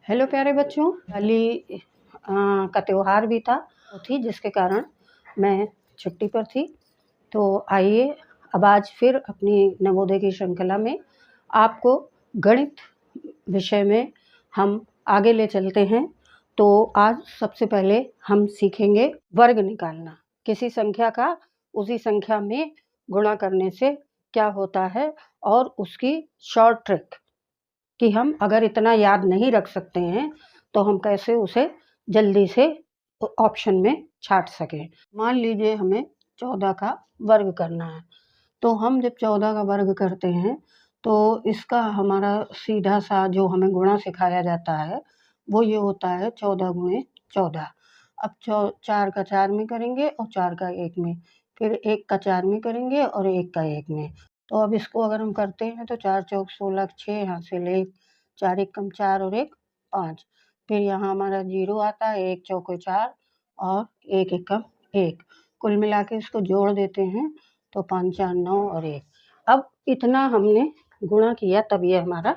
Hello प्यारे बच्चों, होली का त्यौहार भी था जिसके कारण मैं छुट्टी पर थी। तो आइए अब आज फिर अपनी नवोदय की श्रृंखला में आपको गणित विषय में हम आगे ले चलते हैं। तो आज सबसे पहले हम सीखेंगे वर्ग निकालना। किसी संख्या का उसी संख्या में गुणा करने से क्या होता है और उसकी शॉर्ट ट्रिक कि हम अगर इतना याद नहीं रख सकते हैं तो हम कैसे उसे जल्दी से ऑप्शन में छांट सकें। मान लीजिए हमें 14 का वर्ग करना है, तो हम जब 14 का वर्ग करते हैं तो इसका हमारा सीधा सा जो हमें गुणा सिखाया जाता है वो ये होता है 14 गुणे 14। अब 4 का 4 में करेंगे और 4 का 1 में, फिर 1 का 4 में करेंगे और 1 का 1 में। तो अब इसको अगर हम करते हैं तो 4 चौक 16, 6 यहाँ से ले 4 एकम 4 और 1 5। फिर यहाँ हमारा 0 आता है, 1 चौके 4 और 1 एकम 1। कुल मिला के इसको जोड़ देते हैं तो 5 4 9 और 1। अब इतना हमने गुणा किया तब ये हमारा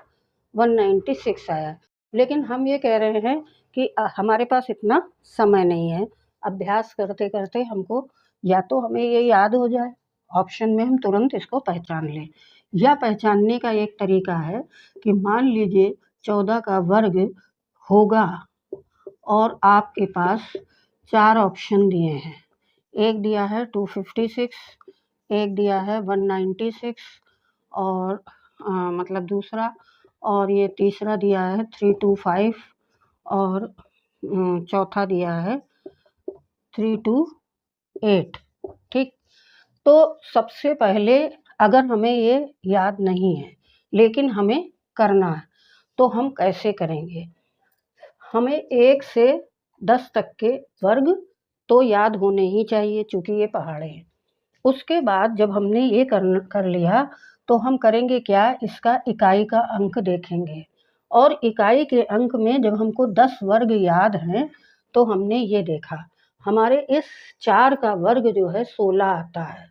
196 आया। लेकिन हम ये कह रहे हैं कि हमारे पास इतना समय नहीं है। अभ्यास करते करते हमको या तो हमें ये याद हो जाए, ऑप्शन में हम तुरंत इसको पहचान लें, या पहचानने का एक तरीका है कि मान लीजिए 14 का वर्ग होगा और आपके पास 4 ऑप्शन दिए हैं। एक दिया है 256, एक दिया है 196 और मतलब दूसरा, और ये तीसरा दिया है 325 और चौथा दिया है 328। ठीक, तो सबसे पहले अगर हमें ये याद नहीं है लेकिन हमें करना है तो हम कैसे करेंगे। हमें 1 से 10 तक के वर्ग तो याद होने ही चाहिए चूँकि ये पहाड़े हैं। उसके बाद जब हमने ये कर लिया तो हम करेंगे क्या, इसका इकाई का अंक देखेंगे, और इकाई के अंक में जब हमको 10 वर्ग याद हैं तो हमने ये देखा हमारे इस 4 का वर्ग जो है 16 आता है।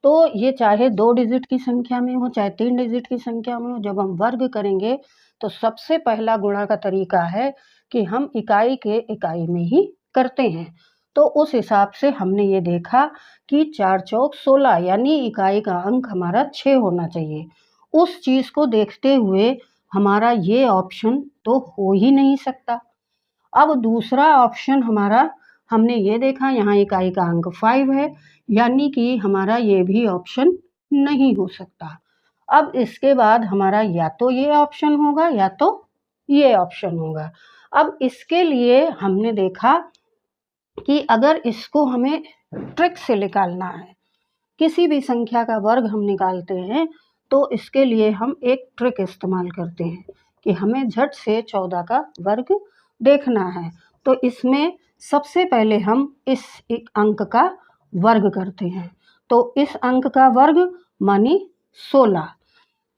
तो ये चाहे 2 डिजिट की संख्या में हो चाहे 3 डिजिट की संख्या में हो, जब हम वर्ग करेंगे तो सबसे पहला गुणा का तरीका है कि हम इकाई के इकाई में ही करते हैं। तो उस हिसाब से हमने ये देखा कि 4 चौक 16 यानी इकाई का अंक हमारा 6 होना चाहिए। उस चीज़ को देखते हुए हमारा ये ऑप्शन तो हो ही नहीं सकता। अब दूसरा ऑप्शन हमारा हमने ये देखा यहाँ इकाई का अंक 5 है, यानी कि हमारा ये भी ऑप्शन नहीं हो सकता। अब इसके बाद हमारा या तो ये ऑप्शन होगा या तो ये ऑप्शन होगा। अब इसके लिए हमने देखा कि अगर इसको हमें ट्रिक से निकालना है, किसी भी संख्या का वर्ग हम निकालते हैं तो इसके लिए हम एक ट्रिक इस्तेमाल करते हैं कि हमें झट से 14 का वर्ग देखना है। तो इसमें सबसे पहले हम इस एक अंक का वर्ग करते हैं। तो इस अंक का वर्ग मानी 16,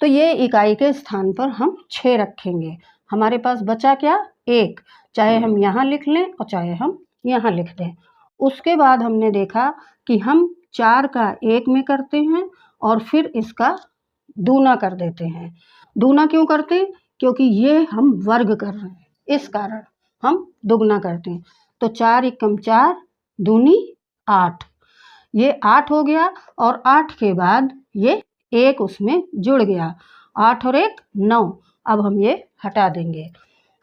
तो ये इकाई के स्थान पर हम 6 रखेंगे। हमारे पास बचा क्या, 1, चाहे हम यहाँ लिख लें और चाहे हम यहाँ लिख दें। उसके बाद हमने देखा कि हम 4 का 1 में करते हैं और फिर इसका दूना कर देते हैं। दूना क्यों करते हैं, क्योंकि ये हम वर्ग कर रहे हैं, इस कारण हम दुगना करते हैं। तो 4 एकम 4 दूनी 8, ये 8 हो गया और 8 के बाद ये 1 उसमें जुड़ गया, 8 और 1 9। अब हम ये हटा देंगे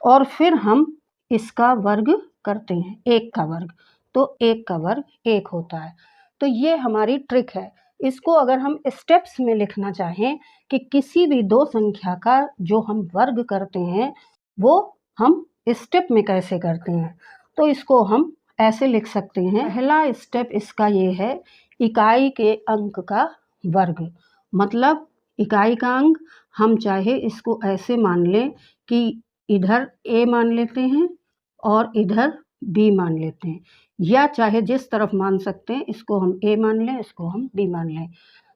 और फिर हम इसका वर्ग करते हैं, 1 का वर्ग, तो 1 का वर्ग 1 होता है। तो ये हमारी ट्रिक है। इसको अगर हम स्टेप्स में लिखना चाहें कि किसी भी 2 संख्या का जो हम वर्ग करते हैं वो हम स्टेप में कैसे करते हैं, तो इसको हम ऐसे लिख सकते हैं। पहला स्टेप इसका ये है, इकाई के अंक का वर्ग, मतलब इकाई का अंक हम चाहे इसको ऐसे मान लें कि इधर a मान लेते हैं और इधर b मान लेते हैं, या चाहे जिस तरफ मान सकते हैं, इसको हम a मान लें, इसको हम b मान लें।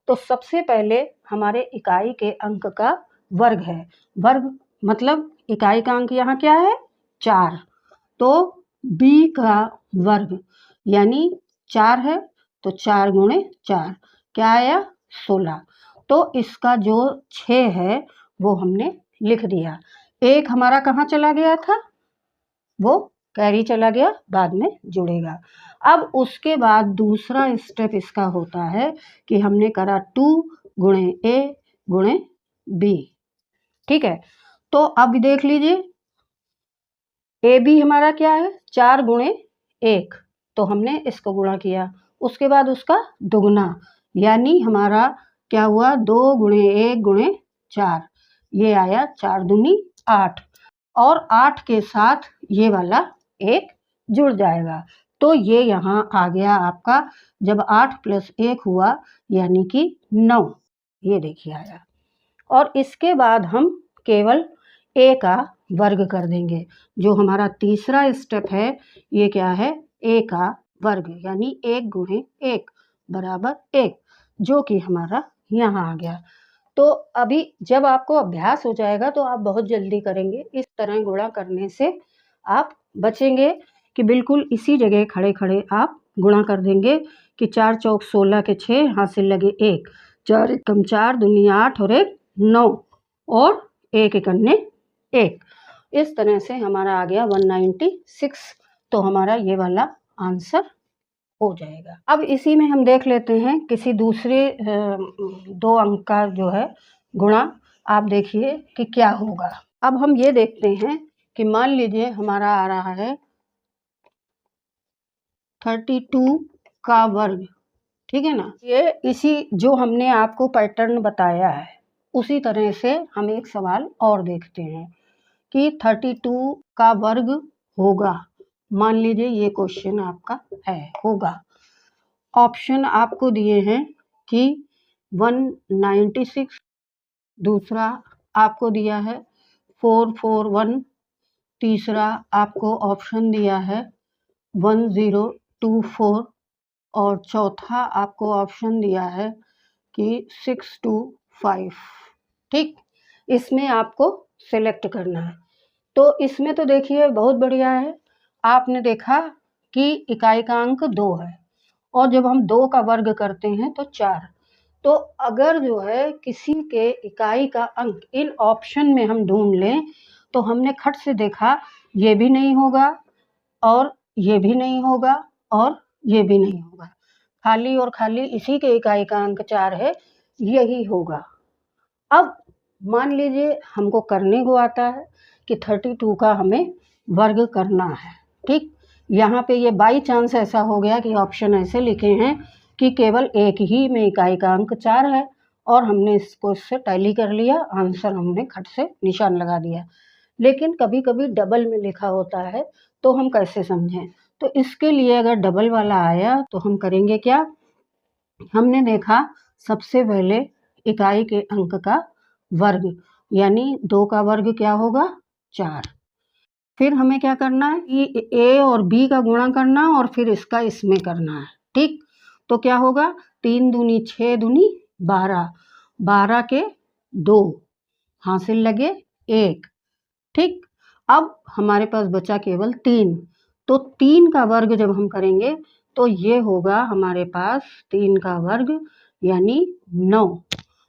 तो सबसे पहले हमारे इकाई के अंक का वर्ग है। वर्ग मतलब इकाई का अंक यहाँ क्या है, 4, तो b का वर्ग यानी 4 है, तो 4 गुणे 4 क्या आया, 16। तो इसका जो 6 है वो हमने लिख दिया। 1 हमारा कहाँ चला गया था, वो कैरी चला गया, बाद में जुड़ेगा। अब उसके बाद दूसरा स्टेप इसका होता है कि हमने करा 2 गुणे ए गुणे बी, ठीक है। तो अब देख लीजिए ए बी हमारा क्या है 4 गुणे 1, तो हमने इसको गुणा किया, उसके बाद उसका दुगना, यानी हमारा क्या हुआ 2 गुणे 1 गुणे 4, ये आया 4 दूनी 8, और 8 के साथ ये वाला 1 जुड़ जाएगा, तो ये यहाँ आ गया आपका, जब 8 प्लस 1 हुआ यानी कि 9, ये देखिए आया। और इसके बाद हम केवल ए का वर्ग कर देंगे, जो हमारा तीसरा स्टेप है ये क्या है ए का वर्ग, यानी 1 गुणे 1 बराबर 1, जो कि हमारा यहाँ आ गया। तो अभी जब आपको अभ्यास हो जाएगा तो आप बहुत जल्दी करेंगे, इस तरह गुणा करने से आप बचेंगे कि बिल्कुल इसी जगह खड़े खड़े आप गुणा कर देंगे कि 4 चौक 16 के 6 हासिल लगे 1, 4 एकम 4 दूनी 8 और 1 9, और 1 एकन्ने 1, इस तरह से हमारा आ गया 196, तो हमारा ये वाला आंसर हो जाएगा। अब इसी में हम देख लेते हैं किसी दूसरे 2 अंक का जो है गुणा, आप देखिए कि क्या होगा। अब हम ये देखते हैं कि मान लीजिए हमारा आ रहा है 32 का वर्ग, ठीक है ना। ये इसी जो हमने आपको पैटर्न बताया है उसी तरह से हम एक सवाल और देखते हैं कि 32 का वर्ग होगा, मान लीजिए ये क्वेश्चन आपका है होगा। ऑप्शन आपको दिए हैं कि 196, दूसरा आपको दिया है 441, तीसरा आपको ऑप्शन दिया है 1024, और चौथा आपको ऑप्शन दिया है कि 625, ठीक। इसमें आपको सेलेक्ट करना है। तो इसमें तो देखिए बहुत बढ़िया है, आपने देखा कि इकाई का अंक 2 है, और जब हम 2 का वर्ग करते हैं तो 4, तो अगर जो है किसी के इकाई का अंक इन ऑप्शन में हम ढूंढ लें तो हमने खट से देखा ये भी नहीं होगा, और ये भी नहीं होगा, और ये भी नहीं होगा, खाली और खाली इसी के इकाई का अंक 4 है, यही होगा। अब मान लीजिए हमको करने को आता है कि 32 का हमें वर्ग करना है, ठीक। यहाँ पे ये बाई चांस ऐसा हो गया कि ऑप्शन ऐसे लिखे हैं कि केवल एक ही में इकाई का अंक 4 है, और हमने इसको इससे टैली कर लिया, आंसर हमने खट से निशान लगा दिया। लेकिन कभी कभी डबल में लिखा होता है, तो हम कैसे समझें। तो इसके लिए अगर डबल वाला आया तो हम करेंगे क्या, हमने देखा सबसे पहले इकाई के अंक का वर्ग, यानी 2 का वर्ग क्या होगा 4, फिर हमें क्या करना है कि ए और बी का गुणा करना, और फिर इसका इसमें करना है, ठीक। तो क्या होगा 3 दूनी 6 दूनी 12, 12 के 2 हासिल लगे 1, ठीक। अब हमारे पास बचा केवल 3, तो 3 का वर्ग जब हम करेंगे तो ये होगा हमारे पास 3 का वर्ग यानी 9,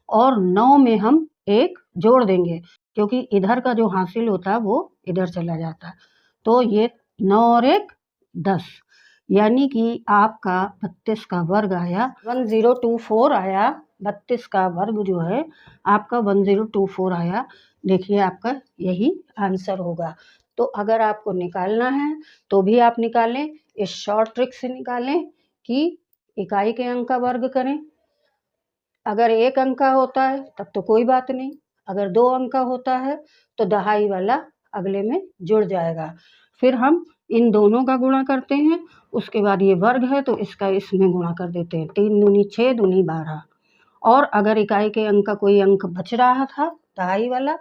और 9 में हम 1 जोड़ देंगे क्योंकि इधर का जो हासिल होता है वो इधर चला जाता है, तो ये 9 और 1 10, यानी कि आपका 32 का वर्ग आया 1024 आया, 32 का वर्ग जो है आपका 1024 आया। देखिए आपका यही आंसर होगा। तो अगर आपको निकालना है तो भी आप निकालें, इस शॉर्ट ट्रिक से निकालें कि इकाई के अंक का वर्ग करें। अगर 1 अंक का होता है तब तो कोई बात नहीं, अगर 2 अंक का होता है तो दहाई वाला अगले में जुड़ जाएगा। फिर हम इन दोनों का गुणा करते हैं, उसके बाद ये वर्ग है तो इसका इसमें गुणा कर देते हैं, 3 दूनी 6 दूनी 12, और अगर इकाई के अंक का कोई अंक बच रहा था दहाई वाला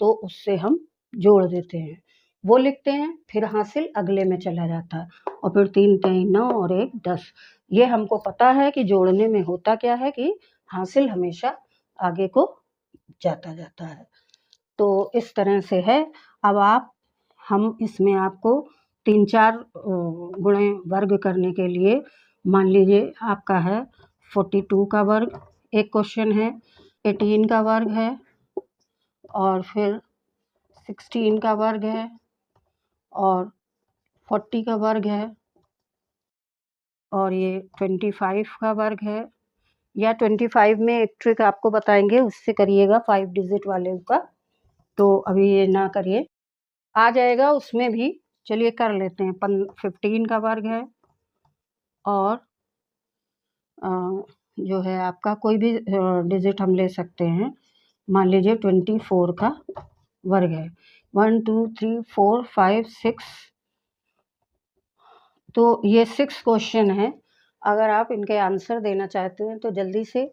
तो उससे हम जोड़ देते हैं, वो लिखते हैं, फिर हासिल अगले में चला जाता है, और फिर 3 3 9 और 1 10। ये हमको पता है कि जोड़ने में होता क्या है कि हासिल हमेशा आगे को जाता जाता है। तो इस तरह से है। अब हम इसमें आपको 3-4 गुणे वर्ग करने के लिए, मान लीजिए आपका है 42 का वर्ग एक क्वेश्चन है, 18 का वर्ग है, और फिर 16 का वर्ग है, और 40 का वर्ग है और ये 25 का वर्ग है, या 25 में एक ट्रिक आपको बताएंगे, उससे करिएगा 5 डिजिट वाले का, तो अभी ये ना करिए, आ जाएगा उसमें भी। चलिए कर लेते हैं। 15 का वर्ग है और जो है आपका कोई भी डिजिट हम ले सकते हैं। मान लीजिए 24 का वर्ग है। 1 2 3 4 5 6, तो ये 6 क्वेश्चन हैं। अगर आप इनके आंसर देना चाहते हैं तो जल्दी से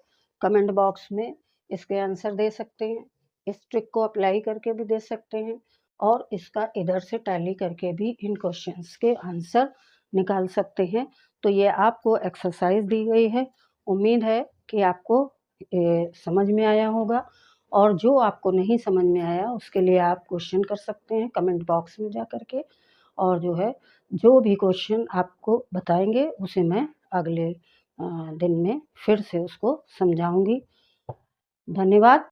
कमेंट बॉक्स में इसके आंसर दे सकते हैं। इस ट्रिक को अप्लाई करके भी दे सकते हैं और इसका इधर से टैली करके भी इन क्वेश्चंस के आंसर निकाल सकते हैं। तो ये आपको एक्सरसाइज दी गई है। उम्मीद है कि आपको समझ में आया होगा, और जो आपको नहीं समझ में आया उसके लिए आप क्वेश्चन कर सकते हैं कमेंट बॉक्स में जा कर के, और जो है जो भी क्वेश्चन आपको बताएंगे उसे मैं अगले दिन में फिर से उसको समझाऊंगी। धन्यवाद।